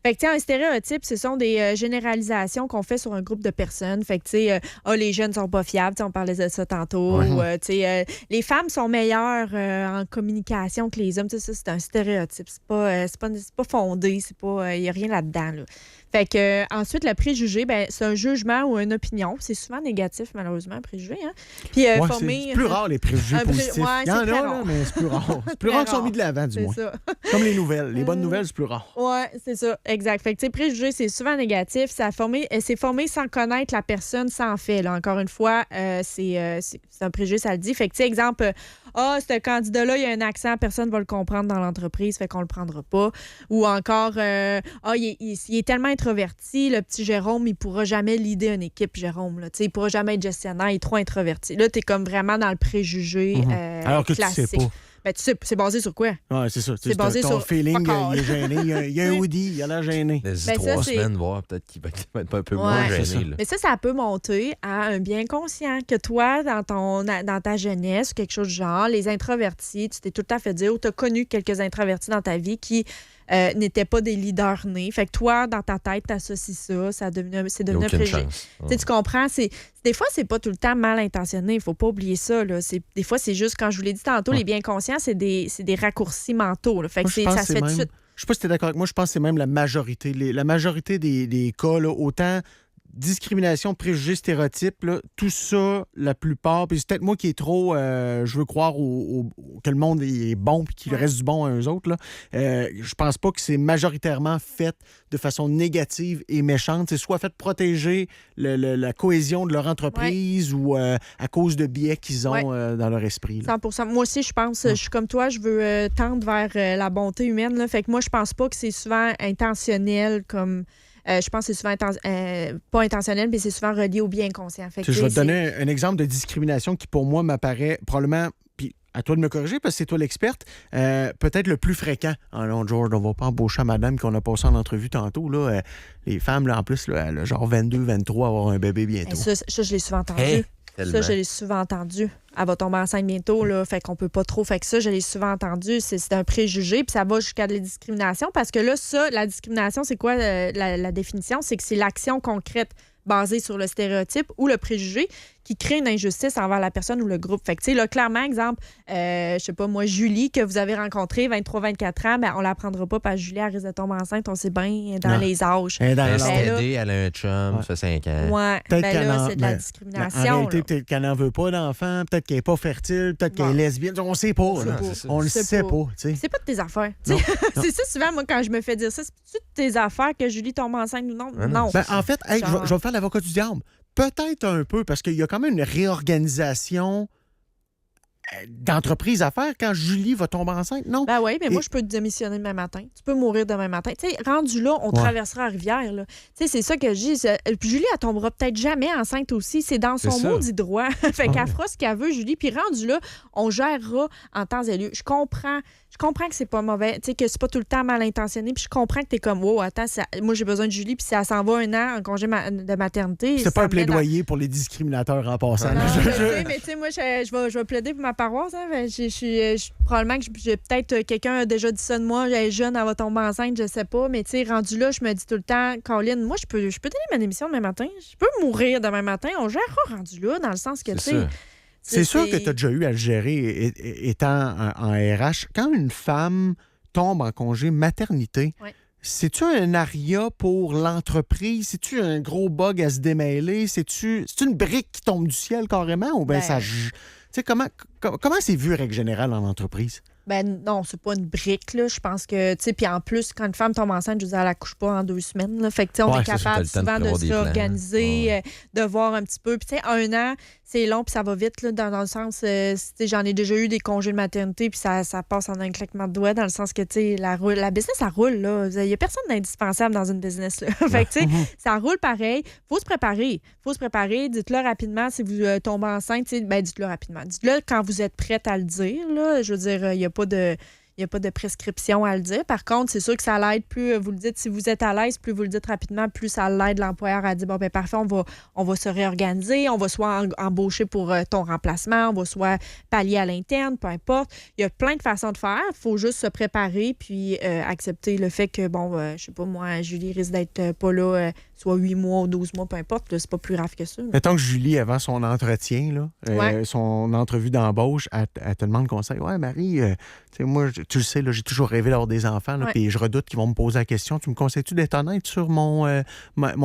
Fait que, un stéréotype, ce sont des généralisations qu'on fait sur un groupe de personnes. Fait que, tu sais, les jeunes sont pas fiables, on parlait de ça tantôt. Les femmes sont meilleures en communication que les hommes. Ça, c'est un stéréotype. C'est pas fondé. Il n'y a rien là-dedans. Là. Fait que, ensuite, le préjugé, c'est un jugement ou une opinion. C'est souvent négatif, malheureusement, un préjugé. Hein? Puis, c'est plus rare, les préjugés positifs. Il y en a, là, mais c'est plus rare. C'est plus rare qu'ils sont mis de l'avant, du moins. Ça. Comme les nouvelles. Les bonnes nouvelles, c'est plus rare. Oui, c'est ça. Exact. Fait que, tu sais, préjugé, c'est souvent négatif. C'est formé sans connaître la personne, sans fait. Là. Encore une fois, c'est un préjugé, ça le dit. Fait que, tu sais, exemple, ce candidat-là, il a un accent, personne ne va le comprendre dans l'entreprise, fait qu'on le prendra pas. Ou encore, il est tellement introverti, le petit Jérôme, il pourra jamais leader une équipe, Jérôme. Là. Il pourra jamais être gestionnaire, il est trop introverti. Là, tu es comme vraiment dans le préjugé Alors que classique. Tu sais pas. Ben, tu sais, c'est basé sur quoi? Oui, c'est ça. C'est basé ton sur feeling, il est gêné. Il y a un hoodie, il a l'air gêné. D'ici 3 semaines, voir peut-être qu'il va être un peu moins gêné. Là. Mais ça peut monter à un bien conscient que toi, dans ta jeunesse, quelque chose du genre, les introvertis, tu t'es tout le temps fait dire ou tu as connu quelques introvertis dans ta vie qui n'étaient pas des leaders nés. Fait que toi, dans ta tête, t'associes ça, c'est devenu un préjugé. Tu comprends? Des fois, c'est pas tout le temps mal intentionné. Il faut pas oublier ça. Là. Des fois, c'est juste, quand je vous l'ai dit tantôt, les biens conscients, c'est des raccourcis mentaux. Là. Fait que ça se fait tout de suite. Je sais pas si tu es d'accord avec moi, je pense que c'est même la majorité. La majorité des cas, là, autant discrimination, préjugés, stéréotypes, là, tout ça, la plupart, puis c'est peut-être moi qui est trop, je veux croire que le monde est bon puis qu'il reste du bon à eux autres, là. Je pense pas que c'est majoritairement fait de façon négative et méchante. C'est soit fait protéger la cohésion de leur entreprise ou à cause de biais qu'ils ont dans leur esprit. Là. 100%. Moi aussi, je pense, je suis comme toi, je veux tendre vers la bonté humaine. Là. Fait que moi, je pense pas que c'est souvent intentionnel comme... je pense que c'est souvent pas intentionnel, mais c'est souvent relié au bien inconscient. Je vais te donner un exemple de discrimination qui, pour moi, m'apparaît probablement, puis à toi de me corriger parce que c'est toi l'experte, peut-être le plus fréquent. Ah non, George, on va pas embaucher madame qu'on a passé en entrevue tantôt. Là, les femmes, là, en plus, là, genre 22, 23, avoir un bébé bientôt. Ça, je l'ai souvent entendu. Ça, je l'ai souvent entendu. Elle va tomber enceinte bientôt, là, fait qu'on peut pas trop. Fait que ça, je l'ai souvent entendu. C'est un préjugé, puis ça va jusqu'à de la discrimination. Parce que là, ça, la discrimination, c'est quoi la définition? C'est que c'est l'action concrète basée sur le stéréotype ou le préjugé qui crée une injustice envers la personne ou le groupe. Fait que, tu sais, là, clairement, exemple, je sais pas, moi, Julie, que vous avez rencontrée, 23-24 ans, ben, on la prendra pas parce que Julie, elle risque de tomber enceinte, on sait bien, dans les âges. Elle a un chum, ça fait 5 ans. Ouais, ben là, c'est de la discrimination. En réalité, peut-être qu'elle n'en veut pas d'enfant, peut-être qu'elle n'est pas fertile, peut-être qu'elle est lesbienne. On sait pas. On le sait pas. C'est pas de tes affaires. C'est ça, souvent, moi, quand je me fais dire ça, c'est de tes affaires que Julie tombe enceinte ou non? Non. Ben, en fait, je vais faire l'avocat du diable. Peut-être un peu, parce qu'il y a quand même une réorganisation d'entreprise à faire quand Julie va tomber enceinte, non? Ben oui, mais moi, je peux te démissionner demain matin. Tu peux mourir demain matin. Tu sais, rendu là, on traversera la rivière. Tu sais, c'est ça que je dis. Julie, elle tombera peut-être jamais enceinte aussi. C'est dans son maudit droit. Fait qu'elle fera ce qu'elle veut, Julie. Puis rendu là, on gérera en temps et lieu. Je comprends que c'est pas mauvais, tu sais, que c'est pas tout le temps mal intentionné, puis je comprends que t'es comme, wow, attends, moi j'ai besoin de Julie, puis si elle s'en va 1 an en congé de maternité. C'est pas un plaidoyer pour les discriminateurs en passant. Non, mais tu sais, moi, je vais plaider pour ma paroisse. Hein, probablement que j'ai peut-être quelqu'un a déjà dit ça de moi, elle est jeune, elle va tomber enceinte, je sais pas, mais tu sais, rendu là, je me dis tout le temps, Caroline, moi, je peux donner ma démission demain matin, je peux mourir demain matin, on gérera rendu là, dans le sens que, tu sais. C'est sûr que tu as déjà eu à le gérer étant en RH. Quand une femme tombe en congé maternité, c'est-tu un aria pour l'entreprise? C'est-tu un gros bug à se démêler? C'est-tu une brique qui tombe du ciel carrément? Ou bien ça... Tu sais, comment c'est vu, règle générale, en entreprise? Ben non, c'est pas une brique, là. Je pense que, tu sais, puis en plus, quand une femme tombe enceinte, je veux dire, elle accouche pas en 2 semaines, là. Fait que, tu sais, on est capable souvent de se réorganiser, de voir un petit peu. Puis, tu sais, 1 an, c'est long, puis ça va vite, là, dans le sens, tu sais, j'en ai déjà eu des congés de maternité, puis ça passe en un claquement de doigts, dans le sens que, tu sais, la business, ça roule, là. Il y a personne d'indispensable dans une business, là. Fait que, tu sais, ça roule pareil. Faut se préparer. Dites-le rapidement si vous tombez enceinte, tu sais, ben, dites-le rapidement. Dites-le quand vous êtes prête à le dire, là. Je veux dire, il n'y a pas de prescription à le dire. Par contre, c'est sûr que ça l'aide. Plus vous le dites, si vous êtes à l'aise, plus vous le dites rapidement, plus ça l'aide l'employeur à dire, bon, ben parfait, on va se réorganiser, on va soit embaucher pour ton remplacement, on va soit pallier à l'interne, peu importe. Il y a plein de façons de faire. Il faut juste se préparer puis accepter le fait que, bon, je sais pas, moi, Julie risque d'être pas là soit 8 mois ou 12 mois, peu importe. Là, c'est pas plus grave que ça. Mettons que Julie, avant son entretien, là, son entrevue d'embauche, elle te demande conseil. Ouais, Marie, tu sais, moi, tu le sais, là, j'ai toujours rêvé d'avoir des enfants, puis je redoute qu'ils vont me poser la question. Tu me conseilles-tu d'être honnête sur mon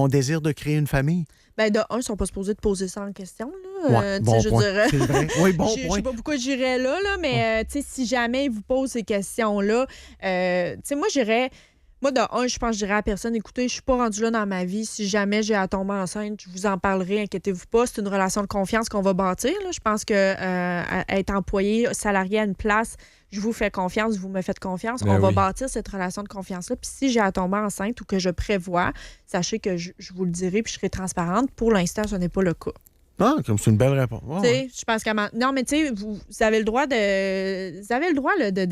désir de créer une famille? Ben de un, ils sont pas supposés de poser ça en question. Là. Bon je point. dirais. C'est vrai. Oui, bon Je point. sais pas pourquoi j'irais là, mais si jamais ils vous posent ces questions-là, moi, j'irais... Moi, de un, je pense que je dirais à la personne, écoutez, je suis pas rendue là dans ma vie. Si jamais j'ai à tomber enceinte, je vous en parlerai, inquiétez-vous pas. C'est une relation de confiance qu'on va bâtir. Là. Je pense que être employé, salarié à une place, je vous fais confiance, vous me faites confiance. On va bâtir cette relation de confiance-là. Puis si j'ai à tomber enceinte ou que je prévois, sachez que je vous le dirai puis je serai transparente. Pour l'instant, ce n'est pas le cas. Ah, comme c'est une belle réponse. Je pense non, mais tu sais, vous avez le droit de des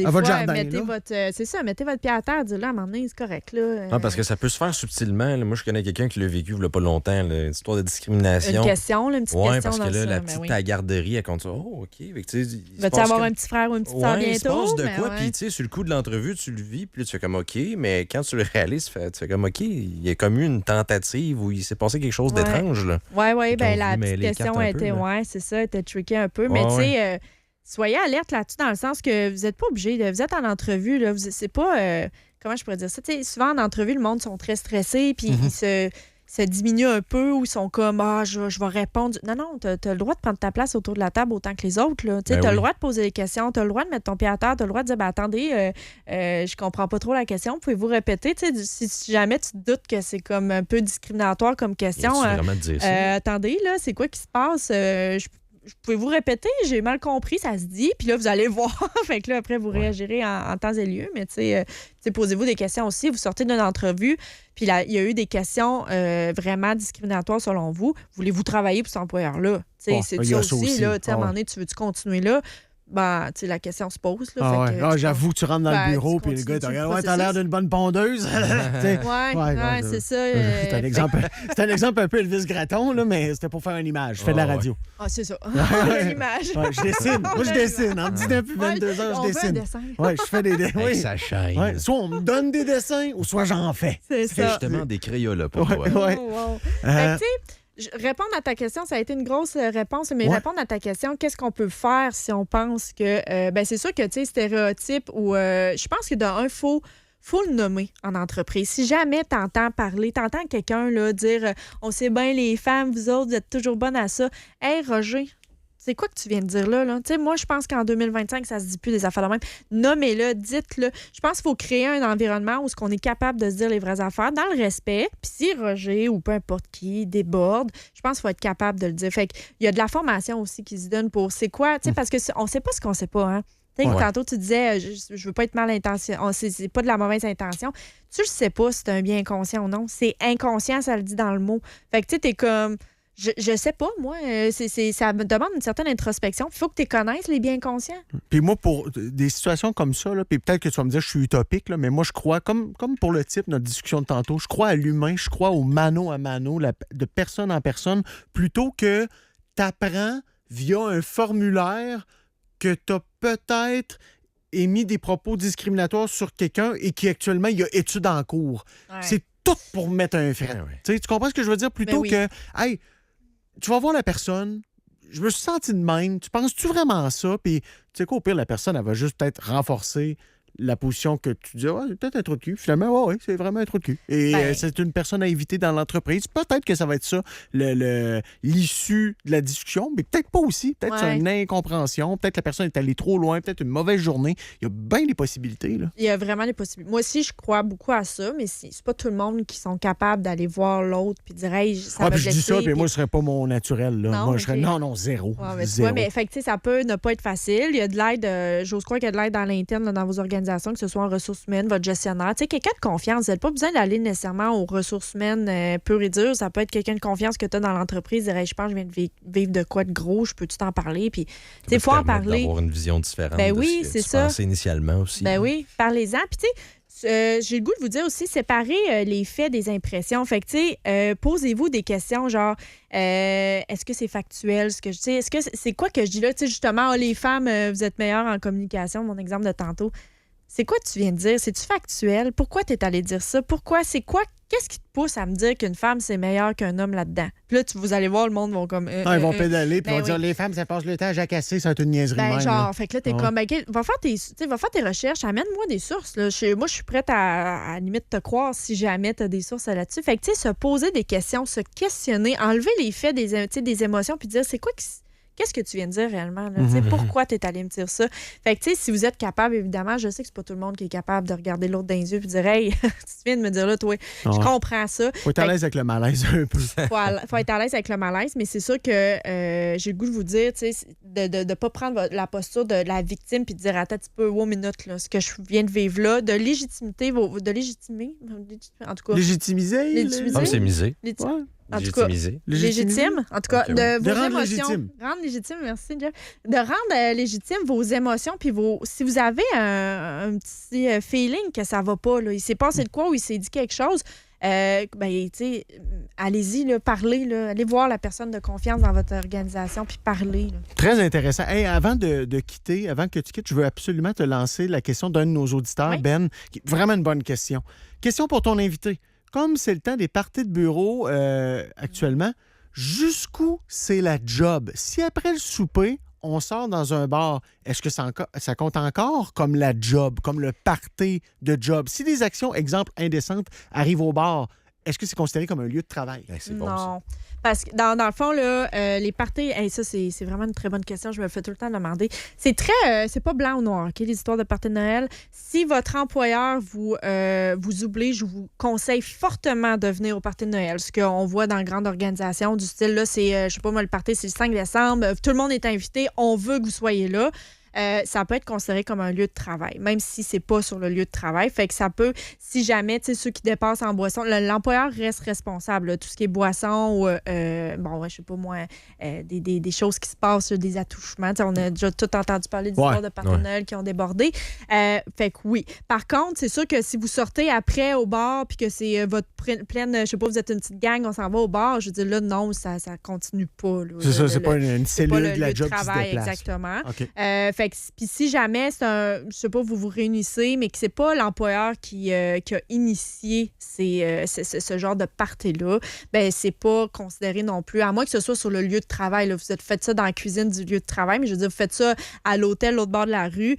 à fois votre jardin, mettez votre pied à terre, là, à un moment donné, c'est correct. Là, Non, parce que ça peut se faire subtilement. Là. Moi, je connais quelqu'un qui l'a vécu il n'y a pas longtemps, là, une histoire de discrimination. Une question, là, une petite question. Parce que là, la petite à la garderie, elle compte ça. Oh, OK. Vas-tu avoir un petit frère ou une petite sœur bientôt? Il se passe de quoi? Puis, tu sais, sur le coup de l'entrevue, tu le vis, puis là, tu fais comme OK. Mais quand tu le réalises, tu fais comme OK. Il y a comme eu une tentative où il s'est passé quelque chose d'étrange. Oui, bien, la petite question a été. Oui, c'est ça, était tricky un peu. Mais tu sais, soyez alerte là-dessus dans le sens que vous n'êtes pas obligé. Vous êtes en entrevue, là, c'est pas... comment je pourrais dire ça? T'sais, souvent, en entrevue, le monde sont très stressés, puis se diminuent un peu ou sont comme je vais répondre. Non, tu as le droit de prendre ta place autour de la table autant que les autres. Tu as le droit de poser des questions, tu as le droit de mettre ton pied à terre, tu as le droit de dire attendez, je comprends pas trop la question, pouvez-vous répéter? Si jamais tu doutes que c'est comme un peu discriminatoire comme question, attendez, là, c'est quoi qui se passe? Pouvez-vous répéter? J'ai mal compris, ça se dit. Puis là, vous allez voir. Fait que là, après, vous réagirez en temps et lieu. Mais posez-vous des questions aussi. Vous sortez d'une entrevue, puis là, il y a eu des questions vraiment discriminatoires selon vous. Voulez-vous travailler pour cet employeur-là? C'est ça aussi. Là, à un moment donné, tu veux-tu continuer là? La question se pose. Là, j'avoue que tu rentres dans le bureau puis le gars te regarde, t'as l'air d'une bonne pondeuse. C'est ça. C'est un exemple un peu Elvis Gratton, là, mais c'était pour faire une image. Je fais de la radio. Ah, c'est ça. Une image. Je dessine. Moi, je dessine. Entre 19 et 22 heures, je dessine. Je fais des dessins. Avec sa chaîne. Soit on me donne des dessins ou soit j'en fais. C'est ça. Justement des Crayolas pour toi. Répondre à ta question, ça a été une grosse réponse, mais répondre à ta question, qu'est-ce qu'on peut faire si on pense que... c'est sûr que, stéréotype ou... je pense que d'un, faut le nommer en entreprise. Si jamais t'entends quelqu'un là, dire on sait bien les femmes, vous autres, vous êtes toujours bonnes à ça. Hey, Roger, c'est quoi que tu viens de dire là? Moi, je pense qu'en 2025, ça se dit plus des affaires de même. Nommez-le, dites-le. Je pense qu'il faut créer un environnement où on est capable de se dire les vraies affaires dans le respect. Puis si Roger ou peu importe qui déborde, je pense qu'il faut être capable de le dire. Fait qu'il y a de la formation aussi qui se donne pour c'est quoi, parce qu'on sait pas ce qu'on sait pas, hein? Tantôt, tu disais, je veux pas être mal intention. C'est pas de la mauvaise intention. Tu le sais pas si c'est un bien inconscient ou non. C'est inconscient, ça le dit dans le mot. Fait que t'es comme... Je sais pas, moi. Ça me demande une certaine introspection. Il faut que tu connaisses les biens conscients. Puis moi, pour des situations comme ça, là, puis peut-être que tu vas me dire que je suis utopique, là, mais moi, je crois, comme pour le type, notre discussion de tantôt, je crois à l'humain, je crois au mano à mano, de personne en personne, plutôt que tu apprends via un formulaire que tu as peut-être émis des propos discriminatoires sur quelqu'un et qui actuellement, il y a études en cours. Ouais. C'est tout pour mettre un frein. Tu comprends ce que je veux dire? Plutôt que, hey, tu vas voir la personne, je me suis senti de même, tu penses-tu vraiment à ça? Puis, tu sais quoi, au pire, la personne, elle va juste peut-être renforcer la position que tu dis, c'est peut-être un trou de cul. Finalement, oui, c'est vraiment un trou de cul. Et c'est une personne à éviter dans l'entreprise. Peut-être que ça va être ça, l'issue de la discussion, mais peut-être pas aussi. Peut-être c'est une incompréhension. Peut-être que la personne est allée trop loin. Peut-être une mauvaise journée. Il y a bien des possibilités. Là. Il y a vraiment des possibilités. Moi aussi, je crois beaucoup à ça, mais c'est pas tout le monde qui sont capables d'aller voir l'autre puis dire, hey, ça m'a blessé. Je dis ça, puis moi, ce serait pas mon naturel. Là. Non, moi, je serais non, zéro. Zéro. Mais fait que, ça peut ne pas être facile. Il y a de l'aide, j'ose croire qu'il y a de l'aide dans l'interne, dans vos organisations, que ce soit en ressources humaines, votre gestionnaire. Quelqu'un de confiance. Vous n'avez pas besoin d'aller nécessairement aux ressources humaines pures et dures. Ça peut être quelqu'un de confiance que tu as dans l'entreprise. Dire, je pense que je viens de vivre de quoi de gros, je peux-tu t'en parler? Puis, il faut en parler. D'avoir une vision différente de ce que tu pensais initialement aussi. Oui, parlez-en. Puis, j'ai le goût de vous dire aussi, séparer les faits des impressions. Fait que, posez-vous des questions genre, est-ce que c'est factuel ce que je dis? Est-ce que c'est quoi que je dis là? Justement, les femmes, vous êtes meilleures en communication, mon exemple de tantôt. C'est quoi tu viens de dire? C'est-tu factuel? Pourquoi tu es allé dire ça? Pourquoi? C'est quoi? Qu'est-ce qui te pousse à me dire qu'une femme, c'est meilleur qu'un homme là-dedans? Puis là, vous allez voir, le monde vont comme... ils vont pédaler, puis ils vont dire, les femmes, ça passe le temps à jacasser, ça va être une niaiserie même. Fait que là, t'es comme, va faire tes recherches, amène-moi des sources. Là. Moi, je suis prête à limite te croire si jamais t'as des sources là-dessus. Fait que, se poser des questions, se questionner, enlever les faits des émotions, puis dire, c'est quoi qui... Qu'est-ce que tu viens de dire réellement? Là? Pourquoi tu es allé me dire ça? Fait que, si vous êtes capable, évidemment, je sais que c'est pas tout le monde qui est capable de regarder l'autre dans les yeux et de dire, hey, tu viens de me dire là, toi, je comprends ça. Faut être à l'aise avec le malaise un peu. Faut être à l'aise avec le malaise, mais c'est sûr que j'ai le goût de vous dire, de ne pas prendre la posture de la victime puis de dire, attends un petit peu, minute, là, ce que je viens de vivre là, de légitimer, en tout cas. Légitimiser? C'est misé. En tout cas, légitime. En tout cas, de vos émotions. Rendre légitime, merci, Jeff. De rendre légitime vos émotions, puis si vous avez un petit feeling que ça va pas, là, il s'est passé de quoi ou il s'est dit quelque chose, allez-y, là, parlez, là, allez voir la personne de confiance dans votre organisation, puis parlez. Là. Très intéressant. Hey, avant de quitter, avant que tu quittes, je veux absolument te lancer la question d'un de nos auditeurs, Ben, qui est vraiment une bonne question. Question pour ton invité. Comme c'est le temps des parties de bureau actuellement, jusqu'où c'est la job? Si après le souper, on sort dans un bar, est-ce que ça compte encore comme la job, comme le party de job? Si des actions, exemple, indécentes, arrivent au bar, est-ce que c'est considéré comme un lieu de travail? C'est bon, non. ça. Parce que dans le fond, là, les parties, ça, c'est vraiment une très bonne question. Je me le fais tout le temps demander. C'est pas blanc ou noir, OK, les histoires de parties de Noël. Si votre employeur vous oblige, je vous conseille fortement de venir au party de Noël. Ce qu'on voit dans grandes organisations du style, là, c'est, je sais pas moi, le party, c'est le 5 décembre. Tout le monde est invité. On veut que vous soyez là. Ça peut être considéré comme un lieu de travail, même si c'est pas sur le lieu de travail. Fait que ça peut, si jamais, tu sais, ceux qui dépassent en boisson, l'employeur reste responsable. Là, tout ce qui est boisson ou, je sais pas moi, des choses qui se passent, des attouchements. T'sais, on a déjà tout entendu parler d'histoires de parties de Noël qui ont débordé. Fait que oui. Par contre, c'est sûr que si vous sortez après au bar puis que c'est votre pleine, je sais pas, vous êtes une petite gang, on s'en va au bar, je veux dire, là, non, ça continue pas. Là, c'est ça, c'est pas une cellule de la job qui se déplace. Exactement. Okay. Puis si jamais je sais pas, vous vous réunissez, mais que c'est pas l'employeur qui a initié ce genre de party-là, ben c'est pas considéré non plus, à moins que ce soit sur le lieu de travail. Là. Vous faites ça dans la cuisine du lieu de travail, mais je veux dire, vous faites ça à l'hôtel, l'autre bord de la rue,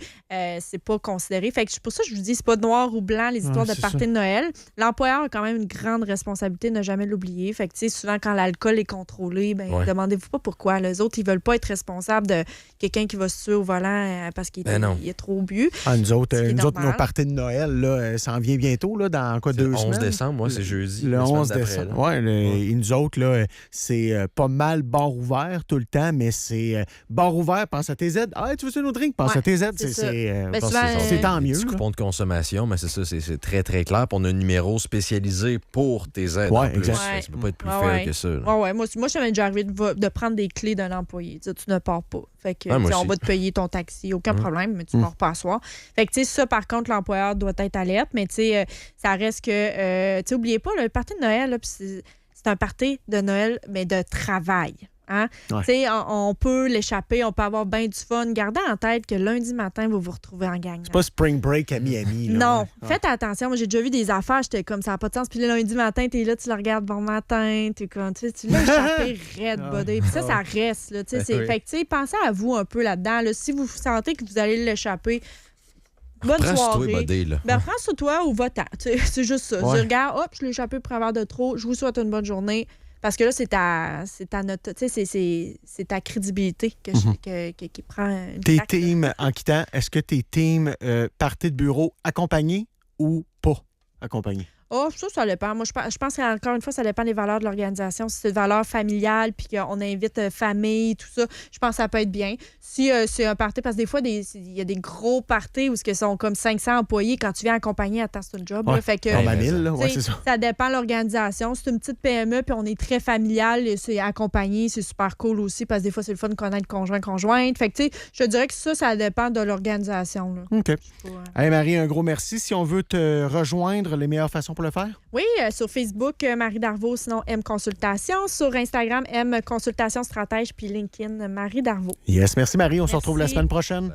c'est pas considéré. Fait que pour ça, je vous dis, c'est pas noir ou blanc, les histoires de party de Noël. L'employeur a quand même une grande responsabilité, ne jamais l'oublier. Fait que, tu sais, souvent, quand l'alcool est contrôlé, demandez-vous pas pourquoi. Les autres, ils veulent pas être responsables de quelqu'un qui va se tuer au volant parce qu'il est trop bu. Nous autres, nos parties de Noël, là, ça en vient bientôt, là, dans quoi, 2 semaines? Le 11 décembre, moi, c'est jeudi. Le 11 décembre. Oui, nous autres, là, c'est pas mal bar ouvert tout le temps, mais c'est bar ouvert, pense à tes aides. Ah, tu veux un autre drink? Pense à tes aides. C'est tant mieux. Petit coupon de consommation, mais c'est ça, c'est très, très clair. Puis on a un numéro spécialisé pour tes aides. Oui, exact. Ça peut pas être plus fair que ça. Moi, ça m'est déjà arrivé de prendre des clés d'un employé. Tu ne pars pas. Fait que, on va te payer ton taxi, aucun problème, mais tu ne pars pas à soir. Fait que, tu sais, ça, par contre, l'employeur doit être alerte, mais tu sais, ça reste que, tu sais, oubliez pas, le party de Noël, là, c'est un party de Noël, mais de travail. Hein? On peut l'échapper, on peut avoir bien du fun. Gardez en tête que lundi matin, vous vous retrouvez en gang. C'est pas spring break à Miami. Là, non, faites attention. Moi, j'ai déjà vu des affaires, j'étais comme ça n'a pas de sens. Puis le lundi matin, t'es là, tu le regardes bon matin, tu l'as échappé raide, buddy. Puis ça reste. Là, fait que, pensez à vous un peu là-dedans. Là. Si vous sentez que vous allez l'échapper, bonne soirée. Prends sur toi ou va-t'en. C'est juste ça. Je regarde, hop, je l'ai échappé pour avoir de trop. Je vous souhaite une bonne journée. Parce que là, c'est ta crédibilité qui prend une Tes claque, teams, en quittant, est-ce que tes teams parties de bureau accompagnés ou pas accompagnés? Oh, ça dépend. Moi, je pense qu'encore une fois, ça dépend des valeurs de l'organisation. Si c'est une valeur familiale puis qu'on invite famille, tout ça, je pense que ça peut être bien. Si c'est un party, parce que des fois, il y a des gros parties où ils sont comme 500 employés. Quand tu viens accompagner, attends, c'est un job. Là, fait que, c'est ça. Ça dépend de l'organisation. C'est une petite PME puis on est très familial. C'est accompagné. C'est super cool aussi parce que des fois, c'est le fun de connaître conjoint-conjointe. Fait que, tu sais, je dirais que ça dépend de l'organisation. Là. OK. Hey, Marie, un gros merci. Si on veut te rejoindre, les meilleures façons pour le faire? Oui, sur Facebook, Marie Darvaux, sinon M Consultation. Sur Instagram, M Consultation Stratège, puis LinkedIn, Marie Darvaux. Yes, merci Marie. On se retrouve la semaine prochaine.